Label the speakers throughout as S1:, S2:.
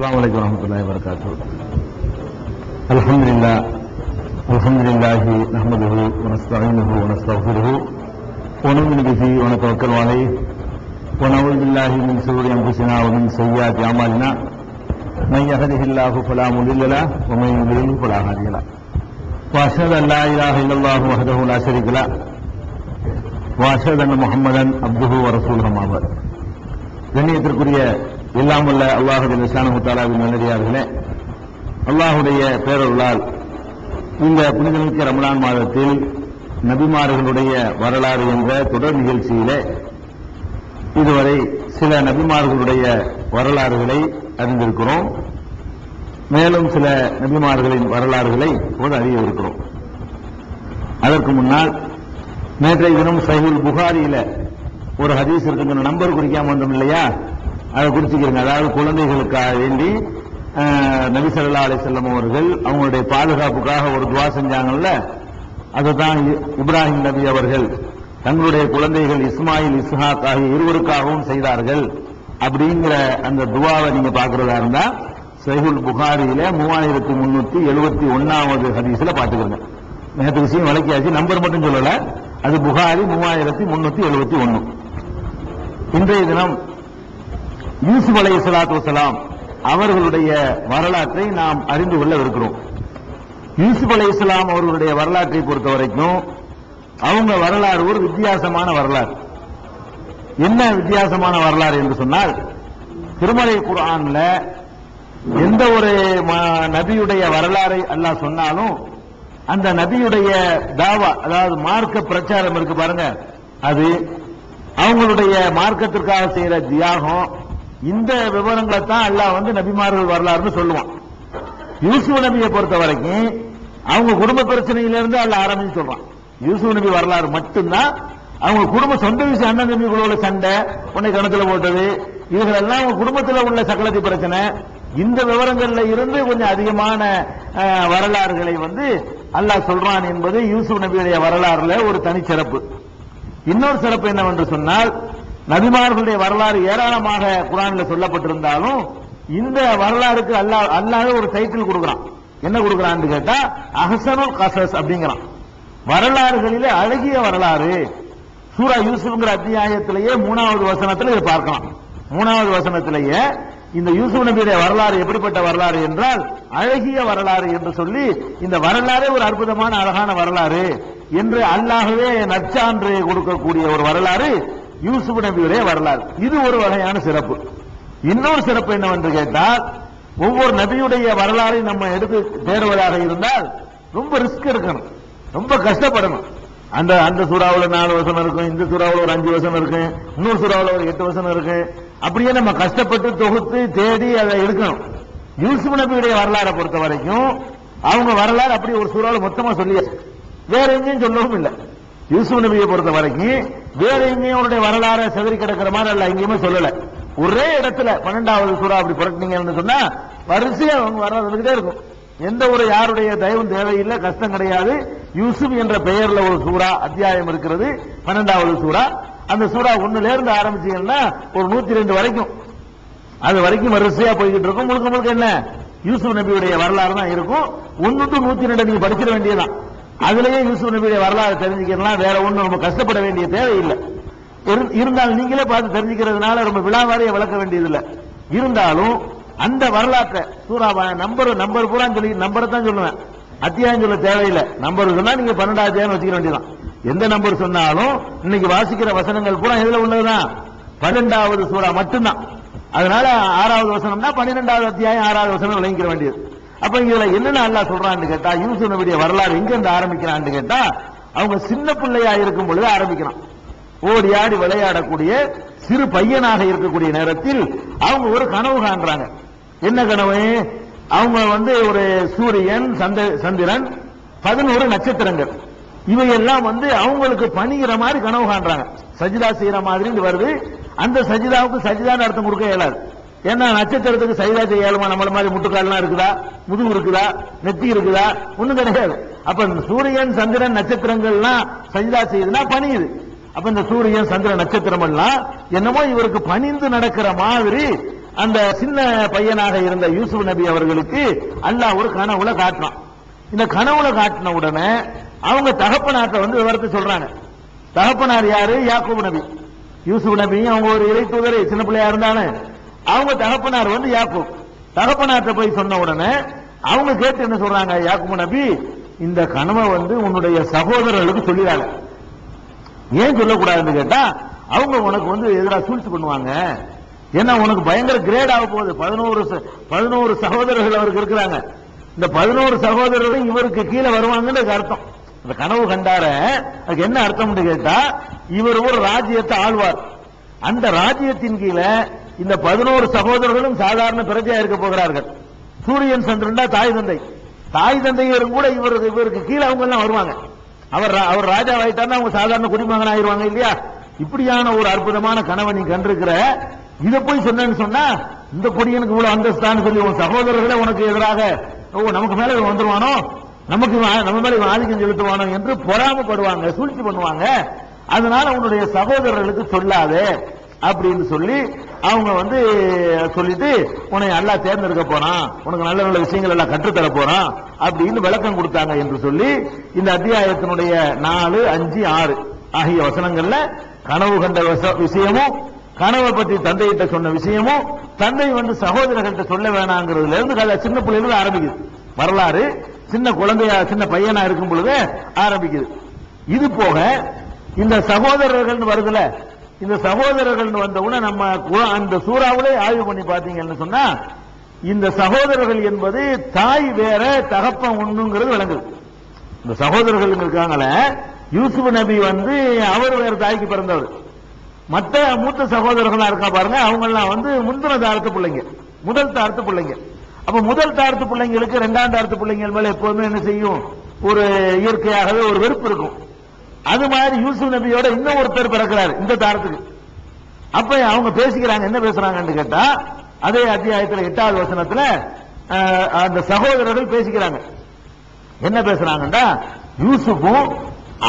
S1: السلام عليكم ورحمة الله وبركاته. الحمد لله نحمده ونستعينه ونستغفره ونؤمن به ونتوكل عليه ونعوذ بالله من شرور أنفسنا ومن سيئات أعمالنا من يهده الله فلا مضل له ومن يضلل فلا هادي له وأشهد أن لا إله إلا الله وحده لا شريك له وأشهد أن محمدا عبده ورسوله أما بعد. கண்ணியத்திற்குரிய எல்லாம் வல்ல அல்லாஹ் சுப்ஹானஹு வ தஆலாவின் நல்லடியார்களே, அல்லாஹ்வுடைய பேரருளால் இந்த புனிதமிக்க ரமலான் மாதத்தில் நபிமார்களுடைய வரலாறு என்ற தொடர் நிகழ்ச்சியிலே இதுவரை சில நபிமார்களுடைய வரலாறுகளை அறிந்திருக்கிறோம். மேலும் சில நபிமார்களின் வரலாறுகளை இப்போது அறிய இருக்கிறோம். அதற்கு முன்னால் நேற்றைய தினம் சஹீஹுல் புகாரியில ஒரு ஹதீஸ் இருக்குங்க, நம்பர் குறிக்காம வந்தோம் இல்லையா, அதை குறிச்சுக்கிறீங்க. அதாவது குழந்தைகளுக்காக வேண்டி நபி ஸல்லல்லாஹு அலைஹி வஸல்லம் அவர்கள் அவங்களுடைய பாதுகாப்புக்காக ஒரு துவா செஞ்சாங்கல்ல, அதுதான் இப்ராஹிம் நபி அவர்கள் தங்களுடைய குழந்தைகள் இஸ்மாயில் இஸ்ஹாக் ஆகிய இருவருக்காகவும் செய்தார்கள். அப்படிங்கிற அந்த துவாவை நீங்க பாக்குறதா இருந்தா சஹீஹுல் புகாரியில 3371வது ஹதீஸ்ல பாத்துக்கிறீங்க. நேற்று விஷயம் விளக்கியாச்சு, நம்பர் மட்டும் சொல்லல, அது புகாரி 3371. இன்றைய தினம் யூசுப் அலைஹிஸ்ஸலாத்து வஸ்ஸலாம் அவர்களுடைய வரலாற்றை நாம் அறிந்து கொள்ள இருக்கிறோம். யூசுப் அலைஹிஸ்ஸலாம் அவர்களுடைய வரலாற்றை பொறுத்த வரைக்கும் அவங்க வரலாறு ஒரு வித்தியாசமான வரலாறு. என்ன வித்தியாசமான வரலாறு என்று சொன்னால், திருமறை குர்ஆன்ல எந்த ஒரு நபியுடைய வரலாறை அல்லாஹ் சொன்னாலும் அந்த நபியுடைய தாவா, அதாவது மார்க்க பிரச்சாரம் இருக்கு பாருங்க, அது அவங்களுடைய மார்க்கத்திற்காக செய்யற தியாகம், இந்த விவரங்களை தான் அல்லாஹ் நபிமார்கள் வரலாறுன்னு சொல்லுவான். யூசுப் நபியை பொறுத்த வரைக்கும் அவங்க குடும்ப பிரச்சனையிலிருந்து அல்லாஹ் ஆரம்பிச்சு சொல்றான். யூசுப் நபி வரலாறு மட்டும்தான் அவங்க குடும்ப சொந்த விஷயம், அண்ணன் தம்பிகளோட சண்டை, உன்னை கணத்துல போட்டது, இவர்களெல்லாம் அவங்க குடும்பத்தில் உள்ள சகலத்தி பிரச்சனை, இந்த விவரங்கள்ல இருந்து கொஞ்சம் அதிகமான வரலாறுகளை அல்லாஹ் சொல்றான் என்பது யூசுப் நபியுடைய வரலாறுல ஒரு தனிச்சிறப்பு. இன்னொரு சிறப்பு என்னவென்று சொன்னால், நபிமார்களுடைய வரலாறு ஏராளமாக குர்ஆன்ல சொல்லப்பட்டிருந்தாலும் இந்த வரலாறுக்கு அல்லாஹ் ஒரு டைட்டில் கொடுக்கிறான். என்ன கொடுக்கிறான்னு கேட்டா அஹ்ஸனுல் கஸஸ் அப்படிங்கிறான். வரலாறுகளிலே அழகிய வரலாறு. சூரா யூசுப்ங்கிற அத்தியாயத்திலேயே 3வது வசனத்தில் இதை பார்க்கலாம். 3வது வசனத்திலேயே இந்த யூசுப் நபியுடைய வரலாறு எப்படிப்பட்ட வரலாறு என்றால் அழகிய வரலாறு என்று சொல்லி, இந்த வரலாறே ஒரு அற்புதமான அழகான வரலாறு என்று அல்லாஹ்வே நற்சான்று கொடுக்கக்கூடிய ஒரு வரலாறு யூசுப் நபியுடைய வரலாறு. இது ஒரு வகையான சிறப்பு. இன்னொரு சிறப்பு என்னவென்று கேட்டால், ஒவ்வொரு நபியுடைய வரலாறை நம்ம எடுத்து தேடுவதாக இருந்தால் ரொம்ப ரிஸ்க் இருக்கணும், ரொம்ப கஷ்டப்படணும். அந்த சூறாவுல 4 வசனம் இருக்கும், இந்த சூறாவுல ஒரு 5 வசனம் இருக்கு, இன்னொரு சூறாவுல ஒரு 8 வசனம் இருக்கு. அப்படியே நம்ம கஷ்டப்பட்டு தொகுத்து தேடி அதை எடுக்கணும். யூசுப் நபியுடைய வரலாறை பொறுத்த வரைக்கும் அவங்க வரலாறு அப்படி ஒரு சூறாவுல மொத்தமா சொல்லி வேற எங்கேயும் சொல்லவும் இல்லை. யூசுப் நபியை பொறுத்த வரைக்கும் வேற எங்கேயும் அவருடைய வரலாறு செதறி கிடக்கிற மாதிரி அல்ல, எங்கேயுமே சொல்லல. ஒரே இடத்துல 12வது சூறா அப்படி புரட்டினீங்கன்னு சொன்னா வரிசையா அவங்க வரலாறுகிட்டே இருக்கும். எந்த ஒரு யாருடைய தயவும் தேவையில்லை, கஷ்டம் கிடையாது. யூசுப் என்ற பெயர்ல ஒரு சூறா அத்தியாயம் இருக்கிறது, 12வது சூறா. அந்த சூறா 1ல இருந்து ஆரம்பிச்சீங்கன்னா ஒரு 102 வரைக்கும், அது வரைக்கும் வரிசையா போய்கிட்டு இருக்கும். முழுக்க முழுக்க என்ன யூசுப் நபியுடைய வரலாறு தான் இருக்கும். 1 to 102 நீங்க படிச்சிட வேண்டியதான். அதுலயே யூசுப் நபியுடைய வரலாறு தெரிஞ்சுக்கலாம், வேற ஒண்ணும் நம்ம கஷ்டப்பட வேண்டிய தேவையில்லை. இருந்தாலும் நீங்களே பார்த்து தெரிஞ்சுக்கிறதுனால ரொம்ப விழாவாரியை விளக்க வேண்டியதில்லை. இருந்தாலும் அந்த வரலாற்றை சூறா நம்பர் பூரா சொல்லி நம்பரை தான் சொல்லுவேன், அத்தியாயம் சொல்ல தேவையில்லை. நம்பர் சொன்னா நீங்க 12வது அத்தியாயம் வச்சுக்க வேண்டியதான். எந்த நம்பர் சொன்னாலும் இன்னைக்கு வாசிக்கிற வசனங்கள் பூரா எதுல உள்ளதுதான், 12வது சூறா மட்டும்தான். அதனால 6வது வசனம்னா 12வது அத்தியாயம் 6வது வசனம் விளங்கிக்க வேண்டியது. அப்ப இதுல என்னென்ன அல்லாஹ் சொல்றான்னு கேட்டா, யூசுப் நபியுடைய வரலாறு எங்க இருந்து ஆரம்பிக்கிறான்னு கேட்டா, அவங்க சின்ன பிள்ளையா இருக்கும் பொழுது ஆரம்பிக்கிறான். ஓடி ஆடி விளையாடக்கூடிய சிறு பையனாக இருக்கக்கூடிய நேரத்தில் அவங்க ஒரு கனவு காண்றாங்க. என்ன கனவு? அவங்க ஒரு சூரியன், சந்திரன், 11 நட்சத்திரங்கள், இவையெல்லாம் அவங்களுக்கு பணிகிற மாதிரி கனவு காண்றாங்க. சஜிதா செய்யற மாதிரி வருது. அந்த சஜிதாவுக்கு சஜிதான்னு அர்த்தம் கொடுக்க இயலாது. ஏன்னா நட்சத்திரத்துக்கு சஜிதா செய்ய இயலுமா? நம்மள மாதிரி முட்டுக்கால்லாம் இருக்குதா, முதுகு இருக்குதா, நெத்தி இருக்குதா? ஒண்ணும் கிடையாது. அப்ப சூரியன், சந்திரன், நட்சத்திரங்கள்லாம் சஜிதா செய்யுதுன்னா பணியுது. அப்ப இந்த சூரியன், சந்திரன், நட்சத்திரம் எல்லாம் என்னமோ இவருக்கு பணிந்து நடக்கிற மாதிரி அந்த சின்ன பையனாக இருந்த யூசுப் நபி அவர்களுக்கு அல்லாஹ் ஒரு கனவுல காட்டினான். இந்த கனவுல காட்டின உடனே அவங்க தகப்பனார்ட்ட வந்து விவரத்தை சொல்றாங்க. தகப்பனார் யாரு? யாக்கூப் நபி. யூசுப் நபி அவங்க ஒரு இறை தூதர், சின்ன பிள்ளையா இருந்தாலும் அவங்க தகப்பனார் வந்து யாக்கூப். தகப்பனார்ட்ட போய் சொன்ன உடனே அவங்க கேட்டு என்ன சொல்றாங்க, யாக்கூப் நபி இந்த கனவை வந்து உன்னுடைய சகோதரர்களுக்கு சொல்லிடாங்க. ஏன் சொல்லக்கூடாதுன்னு கேட்டா அவங்க உனக்கு வந்து எதிராக சூழ்ச்சி பண்ணுவாங்க. ஏன்னா உனக்கு பயங்கர கிரேட் ஆக போகுது. 11 சகோதரர்கள் அவருக்கு இருக்கிறாங்க. இந்த 11 சகோதரர்களும் இவருக்கு கீழே வருவாங்கன்னு அர்த்தம். இந்த கனவு கண்டார அதுக்கு என்ன அர்த்தம் கேட்டா இவர் ஒரு ராஜ்யத்தை ஆழ்வார். அந்த ராஜ்யத்தின் கீழே இந்த 11 சகோதரர்களும் சாதாரண பிரஜையா இருக்க போகிறார்கள். சூரியன் சந்திரன் தாய் தந்தை, தாய் தந்தையரும் கூட இவருக்கு கீழே அவங்க எல்லாம் வருவாங்க. அவர் ராஜா ஆயிட்டாருன்னா அவங்க சாதாரண குடிமகன் ஆயிருவாங்க இல்லையா? இப்படியான ஒரு அற்புதமான கனவை நீ கண்டிருக்கிற, இதை போய் சொன்னேன்னு சொன்னா இந்த பொடியனுக்கு இவ்வளவு அந்தஸ்தான்னு சொல்லி உன் சகோதரர்களே உனக்கு எதிராக நமக்கு மேல வந்துருவானோ, நம்ம மேல ஆதிக்கம் செலுத்துவானோ என்று பொறாமப்படுவாங்க, சூழ்ச்சி பண்ணுவாங்க. அதனால உன்னுடைய சகோதரர்களுக்கு சொல்லாதே அப்படின்னு சொல்லி அவங்க வந்து சொல்லிட்டு உன்னை நல்லா தேர்ந்தெடுக்க போறான், உனக்கு நல்ல நல்ல விஷயங்கள் எல்லாம் கற்றுத்தர போறான் அப்படின்னு விளக்கம் கொடுத்தாங்க என்று சொல்லி இந்த அத்தியாயத்தினுடைய 4, 5, 6 ஆகிய வசனங்கள்ல கனவு கண்ட விஷயமும், கனவை பற்றி தந்தையிட்ட சொன்ன விஷயமும், தந்தை வந்து சகோதரர்கள்ட்ட சொல்ல வேணாங்கிறதுல இருந்து சின்ன பிள்ளைகள் ஆரம்பிக்குது. வரலாறு சின்ன குழந்தையா சின்ன பையனா இருக்கும் பொழுது ஆரம்பிக்குது. இது போக இந்த சகோதரர்கள் வருதுல, இந்த சகோதரர்கள் வந்தவுடனே நம்ம அந்த சூறாவிலே ஆய்வு பண்ணி பார்த்தீங்கன்னு சொன்னா இந்த சகோதரர்கள் என்பது தாய் வேற தகப்பன் ஒண்ணுங்கிறது விளங்குது. இந்த சகோதரர்கள் இருக்காங்களே, யூசுப் நபி வந்து அவர் வேற தாய்க்கு பிறந்தவர். மற்ற மூத்த சகோதரர்களா இருக்கா பாருங்க, அவங்க எல்லாம் வந்து முந்தின தாரத்து பிள்ளைங்க, முதல் தாரத்து பிள்ளைங்க. அப்ப முதல் தாரத்து பிள்ளைங்களுக்கு 2ஆம் தாரத்து பிள்ளைங்கள் மேல எப்போதுமே என்ன செய்யும், ஒரு இயற்கையாகவே ஒரு வெறுப்பு இருக்கும். அது மாதிரி யூசுப் நபியோட இன்னும் ஒருத்தர் பிறக்கிறாரு இந்த தாரத்துக்கு. அப்ப அவங்க பேசிக்கிறாங்க, என்ன பேசுறாங்கன்னு கேட்டா அதே அத்தியாயத்தில் 8வது வசனத்துல அந்த சகோதரர்கள் பேசிக்கிறாங்க. என்ன பேசுறாங்கன்னா, யூசுப்பும்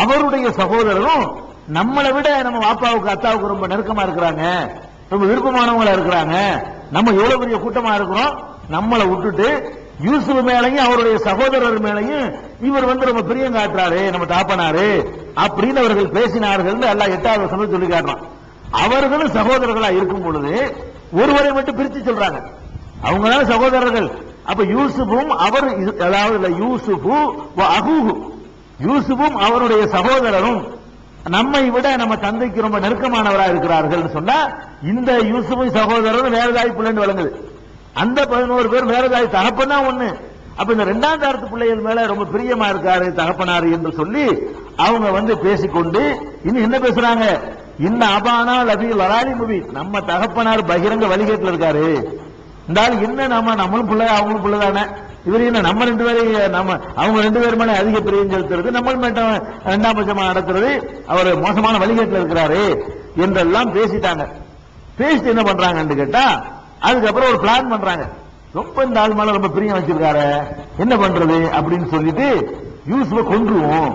S1: அவருடைய சகோதரரும் நம்மளை விட நம்ம பாப்பாவுக்கு அத்தாவுக்கு ரொம்ப நெருக்கமா இருக்கிறாங்க, ரொம்ப விருப்பமானவங்களா இருக்கிறாங்க. நம்ம எவ்வளவு பெரிய கூட்டமா இருக்கிறோம், நம்மளை விட்டுட்டு யூசுப் மேலையும் அவருடைய சகோதரர் மேலையும் இவர் வந்து ரொம்ப பிரியம் காட்டுறாரு, நம்ம தாப்பனாரு அப்படின்னு அவர்கள் பேசினார்கள். எல்லாம் 8வது வசனம் சொல்லி காட்டுறான். அவர்களும் சகோதரர்களா இருக்கும் பொழுது ஒருவரை மட்டும் பிரித்து சொல்றாங்க, அவங்க சகோதரர்கள். அப்ப யூசுப்பும் அவர், அதாவது யூசுப்பு அகூஹு, யூசுப்பும் அவருடைய சகோதரரும் நம்மை விட நம்ம தந்தைக்கு ரொம்ப நெருக்கமானவரா இருக்கிறார்கள் சொன்னா இந்த யூசுப் சகோதரரும் வேறதாய் பிள்ளைன்னு வழங்குது. அந்த 11 பேர் வேறதாய் தகப்பனா ஒண்ணு. அப்ப இந்த 2ஆம் தாரத்து பிள்ளைகள் மேல ரொம்ப பிரியமா இருக்காரு தகப்பனாரு என்று சொல்லி அவங்க வந்து பேசிக்கொண்டு இன்னும் என்ன பேசுறாங்க, இன்ன அபானா லபி லராலி முபி, நம்ம தகப்பனார் பகிரங்க வழிகேட்டில் இருக்காரு. இந்த ஆள் என்ன நம்மளும் பிள்ளை அவங்களும் பிள்ளை தானே, இவர் என்ன நம்ம 2 பேரையும் நம்ம அவங்க 2 பேர் மேல அதிக பிரியம் செலுத்துறது, நம்ம மட்டும் 2ஆம் பட்சமா நடத்துறது, அவர் மோசமான வழிகேட்டில் இருக்கிறாரு என்றெல்லாம் பேசிட்டாங்க. பேசிட்டு என்ன பண்றாங்கன்னு கேட்டா அதுக்கப்புறம் ஒரு பிளான் பண்றாங்க. ரொம்ப இந்த ஆள் மேல ரொம்ப பிரியம் வச்சிருக்காரு, என்ன பண்றது அப்படின்னு சொல்லிட்டு யூசுஃபை கொன்றுவோம்.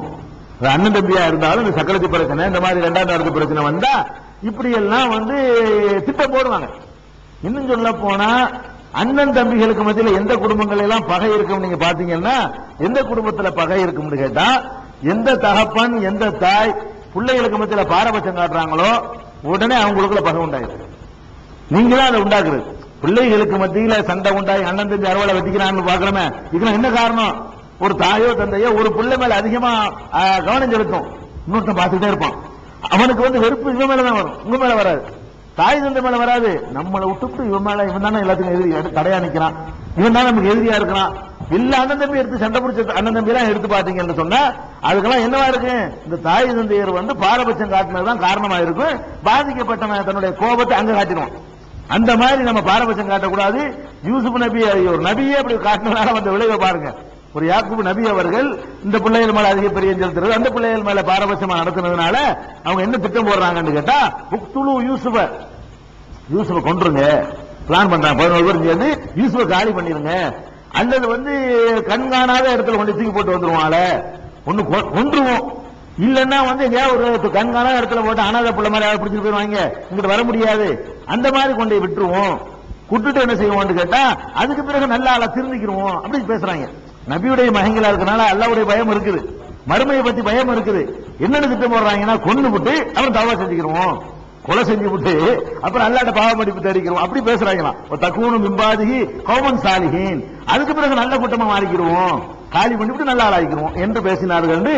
S1: அண்ணன் தம்பியா இருந்தாலும் இந்த சக்கரத்தி பிரச்சனை, இந்த மாதிரி 2ஆம் தாரத்து பிரச்சனை வந்தா இப்படி எல்லாம் வந்து திட்டம் போடுவாங்க. இன்னும் சொல்ல போனா அண்ணன் தம்பிகளுக்கு மத்தியில் எந்த குடும்பங்கள் எல்லாம் பகை இருக்கும் நீங்க பாத்தீங்கன்னா, எந்த குடும்பத்துல பகை இருக்கும்னு கேட்டா, எந்த தகப்பன் எந்த தாய் பிள்ளைகளுக்கு மத்தியில் பாரபட்சம் காட்டுறாங்களோ உடனே அவங்களுக்குள்ள பகை உண்டாயிருக்கு. நீங்க தான் அதை உண்டாக்குறது. பிள்ளைகளுக்கு மத்தியில சண்டை உண்டாகி அண்ணன் தம்பி அறுவலை வெட்டிக்கிறான்னு பாக்குறமே, இதுக்கு என்ன காரணம், ஒரு தாயோ தந்தையோ ஒரு பிள்ளை மேல அதிகமா கவனம் செலுத்தும், இன்னொருத்தன் பார்த்துட்டே இருப்பான், அவனுக்கு வந்து வெறுப்பு இவன் மேலதான் வரும், உங்க மேல வராது, தாய் தந்தை மேல வராது. நம்மளை விட்டுட்டு இவன் மேல, இவன் தானே எல்லாத்துக்கும் எதிரி, தடையா நிக்கிறான், இவன் தான் நமக்கு எதிரியா இருக்கிறான். இல்ல அண்ணன் தம்பி எடுத்து சண்டை பிடிச்ச அண்ணன் தம்பி எல்லாம் எடுத்து பாத்தீங்கன்னு சொன்னா அதுக்கெல்லாம் என்னவா இருக்கு, இந்த தாய் தந்தையர் வந்து பாரபட்சம் காட்டினதுதான் காரணமா இருக்கும். பாதிக்கப்பட்டவன் தன்னுடைய கோபத்தை அங்க காட்டிடுவான். அந்த மாதிரி நம்ம பாரபட்சம் காட்டக்கூடாது. யூசுப் நபி ஒரு நபியே அப்படி காட்டினால வந்த விளைவை பாருங்க. ஒரு யாக்கூப் நபி அவர்கள் இந்த பிள்ளைகள் மேல அதிக பிரியம் செலுத்துறது, அந்த பிள்ளைகள் மேல பாரபட்சமா நடத்துனதுனால அவங்க என்ன திட்டம் போடுறாங்கன்னு கேட்டா, உக்துலு யூசுஃபை கொன்றுங்க பிளான் பண்றாங்க. 11 பேர் சேர்ந்து யூசுஃபை காலி பண்ணிருங்க, அல்லது வந்து கண்காணாத இடத்துல கொண்டு தூக்கி போட்டு வந்துருவாங்கள, ஒண்ணு கொன்றுவோம், இல்லன்னா வந்து ஒரு கண்காணாத இடத்துல போட்டு அனாதை பிள்ளை மாதிரி பிடிச்சிட்டு போயிருவாங்க, இங்கிட்டு வர முடியாது, அந்த மாதிரி கொண்டு விட்டுருவோம் குட்டுட்டு என்ன செய்வோம்னு கேட்டா அதுக்கு பிறகு நல்ல ஆளா திருந்திக்கிறோம் அப்படி பேசுறாங்க. நபியுடைய மகங்களா இருக்கனால அல்லாஹ்வுடைய பயம் இருக்குது, மறுமையை பத்தி பயம் இருக்குது. என்னன்னு திட்டம் போடுறாங்கன்னா கொண்டு விட்டு அப்புறம் தவா செஞ்சுக்கிறோம், கொலை செஞ்சு விட்டு அப்புறம் அல்லாஹ்ட்ட பாவ மன்னிப்பு தேடிக்கிறோம் அப்படி பேசுறாங்களாம். தக்கூனும் மிம்பாதிஹி கௌமன் சாலிஹீன், அதுக்கு பிறகு நல்ல கூட்டமா மாறிக்கிறோம், காலி பண்ணிவிட்டு நல்ல ஆளாக்கிறோம் என்று பேசினார்கள் என்று